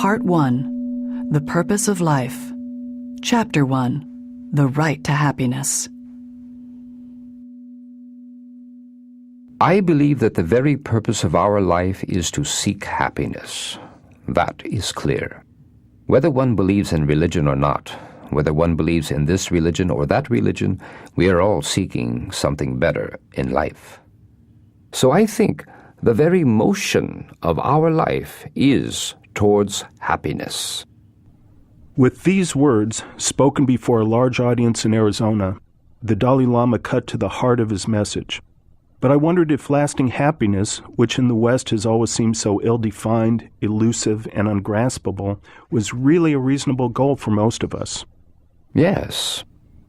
Part 1. The Purpose of Life. Chapter 1. The Right to Happiness. I believe that the very purpose of our life is to seek happiness. That is clear. Whether one believes in religion or not, whether one believes in this religion or that religion, we are all seeking something better in life. So I think the very motion of our life is towards happiness. With these words, spoken before a large audience in Arizona, the Dalai Lama cut to the heart of his message. But I wondered if lasting happiness, which in the West has always seemed so ill-defined, elusive, and ungraspable, was really a reasonable goal for most of us. Yes,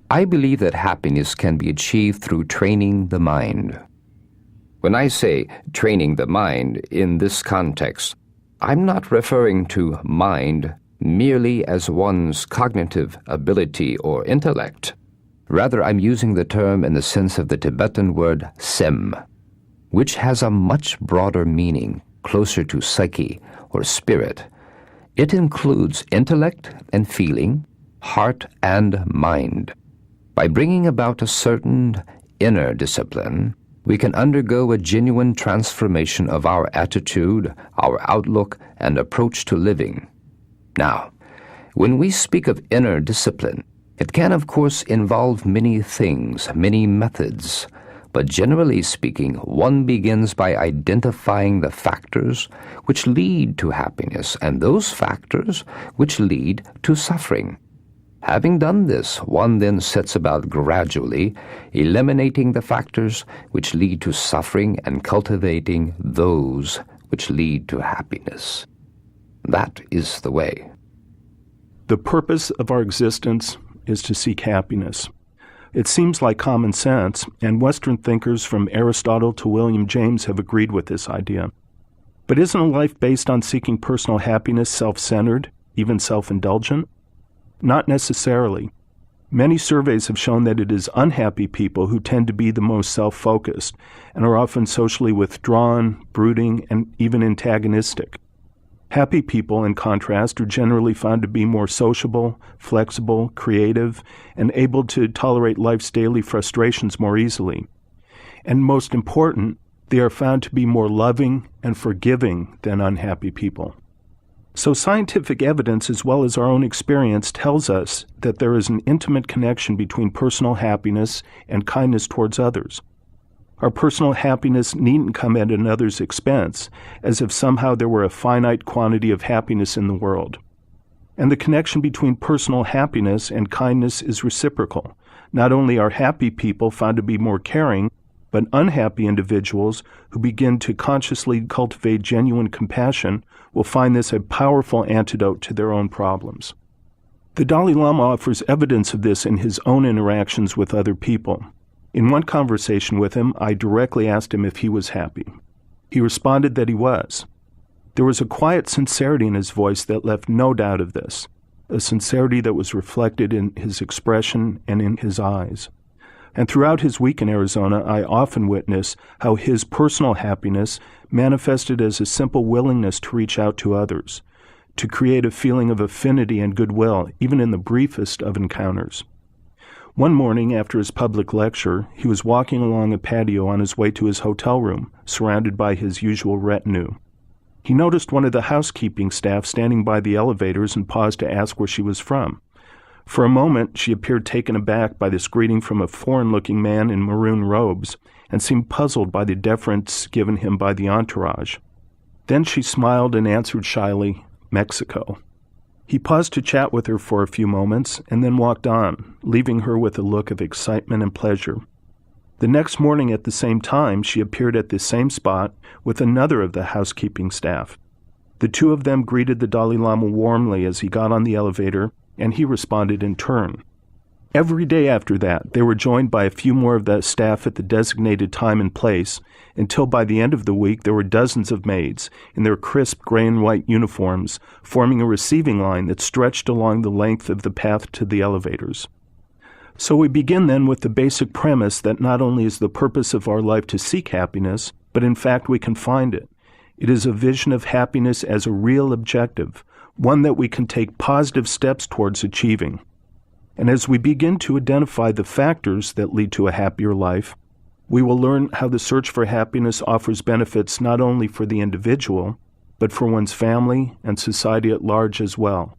I believe that happiness can be achieved through training the mind. When I say training the mind in this context, I'm not referring to mind merely as one's cognitive ability or intellect. Rather, I'm using the term in the sense of the Tibetan word sem, which has a much broader meaning, closer to psyche or spirit. It includes intellect and feeling, heart and mind. By bringing about a certain inner discipline, we can undergo a genuine transformation of our attitude, our outlook, and approach to living. Now, when we speak of inner discipline, it can, of course, involve many things, many methods, but generally speaking, one begins by identifying the factors which lead to happiness and those factors which lead to suffering. Having done this, one then sets about gradually eliminating the factors which lead to suffering and cultivating those which lead to happiness. That is the way. The purpose of our existence is to seek happiness. It seems like common sense, and Western thinkers from Aristotle to William James have agreed with this idea. But isn't a life based on seeking personal happiness self-centered, even self-indulgent? Not necessarily. Many surveys have shown that it is unhappy people who tend to be the most self-focused and are often socially withdrawn, brooding, and even antagonistic. Happy people, in contrast, are generally found to be more sociable, flexible, creative, and able to tolerate life's daily frustrations more easily. And most important, they are found to be more loving and forgiving than unhappy people. So scientific evidence, as well as our own experience, tells us that there is an intimate connection between personal happiness and kindness towards others. Our personal happiness needn't come at another's expense, as if somehow there were a finite quantity of happiness in the world. And the connection between personal happiness and kindness is reciprocal. Not only are happy people found to be more caring, but unhappy individuals who begin to consciously cultivate genuine compassion will find this a powerful antidote to their own problems. The Dalai Lama offers evidence of this in his own interactions with other people. In one conversation with him, I directly asked him if he was happy. He responded that he was. There was a quiet sincerity in his voice that left no doubt of this, a sincerity that was reflected in his expression and in his eyes. And throughout his week in Arizona, I often witnessed how his personal happiness manifested as a simple willingness to reach out to others, to create a feeling of affinity and goodwill, even in the briefest of encounters. One morning after his public lecture, he was walking along a patio on his way to his hotel room, surrounded by his usual retinue. He noticed one of the housekeeping staff standing by the elevators and paused to ask where she was from. For a moment, she appeared taken aback by this greeting from a foreign-looking man in maroon robes and seemed puzzled by the deference given him by the entourage. Then she smiled and answered shyly, "Mexico." He paused to chat with her for a few moments and then walked on, leaving her with a look of excitement and pleasure. The next morning at the same time, she appeared at the same spot with another of the housekeeping staff. The two of them greeted the Dalai Lama warmly as he got on the elevator, and he responded in turn. Every day after that, they were joined by a few more of the staff at the designated time and place, until by the end of the week there were dozens of maids in their crisp gray and white uniforms, forming a receiving line that stretched along the length of the path to the elevators. So we begin then with the basic premise that not only is the purpose of our life to seek happiness, but in fact we can find it. It is a vision of happiness as a real objective, one that we can take positive steps towards achieving. And as we begin to identify the factors that lead to a happier life, we will learn how the search for happiness offers benefits not only for the individual, but for one's family and society at large as well.